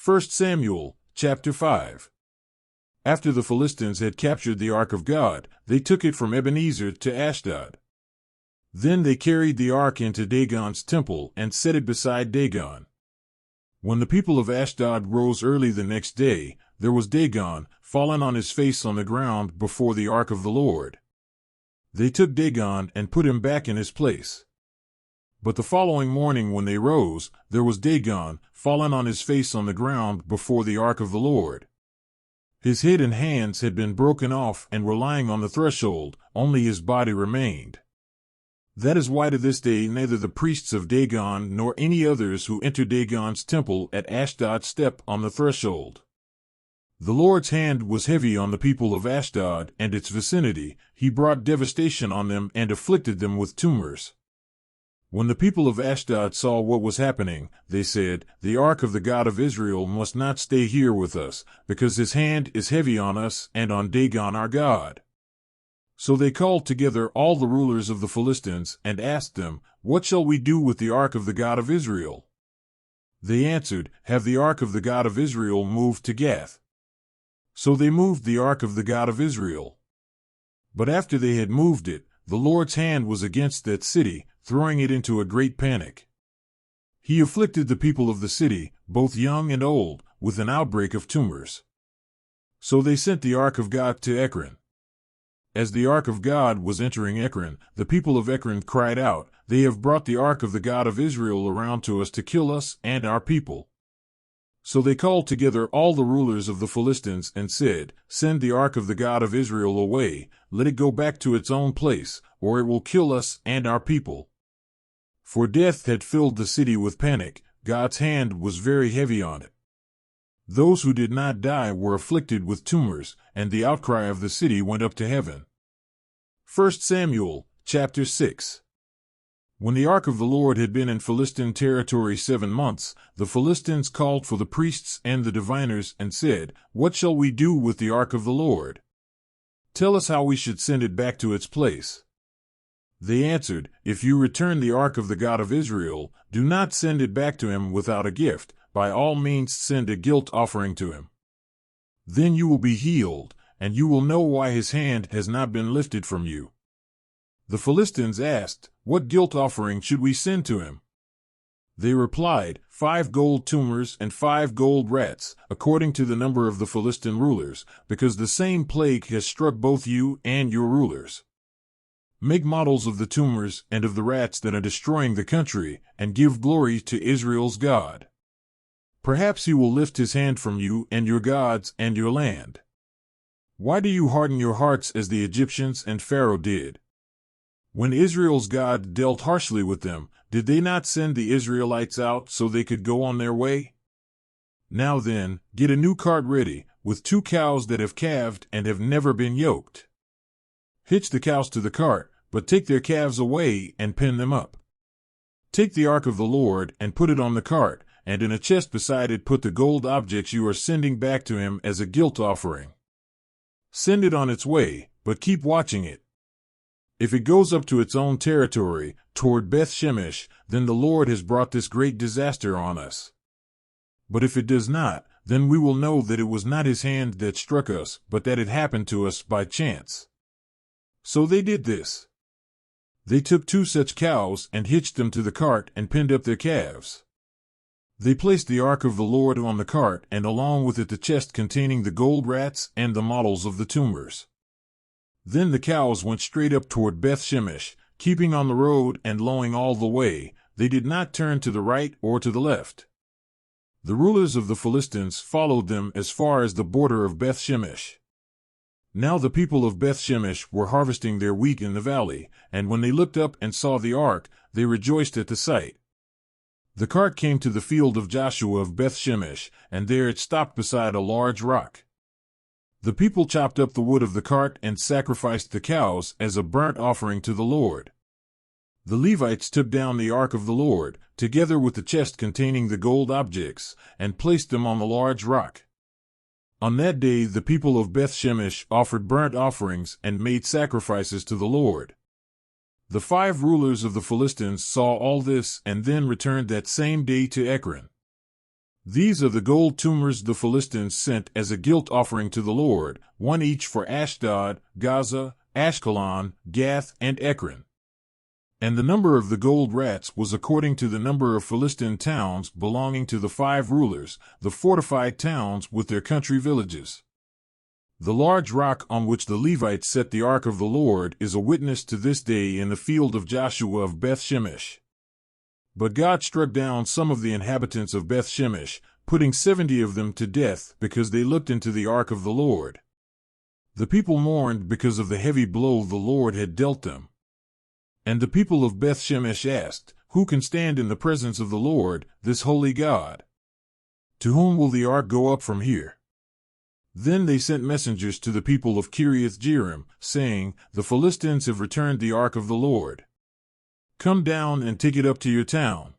1 Samuel, chapter 5. After the Philistines had captured the ark of God, they took it from Ebenezer to Ashdod. Then they carried the ark into Dagon's temple and set it beside Dagon. When the people of Ashdod rose early the next day, there was Dagon, fallen on his face on the ground before the ark of the Lord. They took Dagon and put him back in his place. But the following morning when they rose, there was Dagon, fallen on his face on the ground before the ark of the Lord. His head and hands had been broken off and were lying on the threshold, only his body remained. That is why to this day neither the priests of Dagon nor any others who enter Dagon's temple at Ashdod step on the threshold. The Lord's hand was heavy on the people of Ashdod and its vicinity. He brought devastation on them and afflicted them with tumors. When the people of Ashdod saw what was happening, they said, "The ark of the God of Israel must not stay here with us, because his hand is heavy on us and on Dagon our God." So they called together all the rulers of the Philistines and asked them, "What shall we do with the ark of the God of Israel?" They answered, "Have the ark of the God of Israel moved to Gath." So they moved the ark of the God of Israel. But after they had moved it, the Lord's hand was against that city, throwing it into a great panic. He afflicted the people of the city, both young and old, with an outbreak of tumors. So they sent the ark of God to Ekron. As the ark of God was entering Ekron, the people of Ekron cried out, "They have brought the ark of the God of Israel around to us to kill us and our people." So they called together all the rulers of the Philistines and said, "Send the ark of the God of Israel away, let it go back to its own place, or it will kill us and our people." For death had filled the city with panic. God's hand was very heavy on it. Those who did not die were afflicted with tumors, and the outcry of the city went up to heaven. 1 Samuel, chapter 6. When the ark of the Lord had been in Philistine territory 7 months, the Philistines called for the priests and the diviners and said, "What shall we do with the ark of the Lord? Tell us how we should send it back to its place." They answered, "If you return the ark of the God of Israel, do not send it back to him without a gift. By all means send a guilt offering to him. Then you will be healed, and you will know why his hand has not been lifted from you." The Philistines asked, "What guilt offering should we send to him?" They replied, 5 gold tumors and 5 gold rats, according to the number of the Philistine rulers, because the same plague has struck both you and your rulers. Make models of the tumors and of the rats that are destroying the country, and give glory to Israel's God. Perhaps he will lift his hand from you and your gods and your land. Why do you harden your hearts as the Egyptians and Pharaoh did? When Israel's God dealt harshly with them, did they not send the Israelites out so they could go on their way? Now then, get a new cart ready, with 2 cows that have calved and have never been yoked. Hitch the cows to the cart, but take their calves away and pin them up. Take the ark of the Lord and put it on the cart, and in a chest beside it put the gold objects you are sending back to him as a guilt offering. Send it on its way, but keep watching it. If it goes up to its own territory, toward Beth Shemesh, then the Lord has brought this great disaster on us. But if it does not, then we will know that it was not his hand that struck us, but that it happened to us by chance." So they did this. They took 2 such cows and hitched them to the cart and pinned up their calves. They placed the ark of the Lord on the cart, and along with it the chest containing the gold rats and the models of the tumors. Then the cows went straight up toward Beth Shemesh, keeping on the road and lowing all the way. They did not turn to the right or to the left. The rulers of the Philistines followed them as far as the border of Beth Shemesh. Now the people of Beth Shemesh were harvesting their wheat in the valley, and when they looked up and saw the ark, they rejoiced at the sight. The cart came to the field of Joshua of Beth Shemesh, and there it stopped beside a large rock. The people chopped up the wood of the cart and sacrificed the cows as a burnt offering to the Lord. The Levites took down the ark of the Lord, together with the chest containing the gold objects, and placed them on the large rock. On that day the people of Beth Shemesh offered burnt offerings and made sacrifices to the Lord. The 5 rulers of the Philistines saw all this and then returned that same day to Ekron. These are the gold tumors the Philistines sent as a guilt offering to the Lord, one each for Ashdod, Gaza, Ashkelon, Gath, and Ekron. And the number of the gold rats was according to the number of Philistine towns belonging to the 5 rulers, the fortified towns with their country villages. The large rock on which the Levites set the ark of the Lord is a witness to this day in the field of Joshua of Beth-Shemesh. But God struck down some of the inhabitants of Beth-Shemesh, putting 70 of them to death because they looked into the ark of the Lord. The people mourned because of the heavy blow the Lord had dealt them. And the people of Beth-Shemesh asked, "Who can stand in the presence of the Lord, this holy God? To whom will the ark go up from here?" Then they sent messengers to the people of Kiriath-Jearim, saying, "The Philistines have returned the ark of the Lord. Come down and take it up to your town."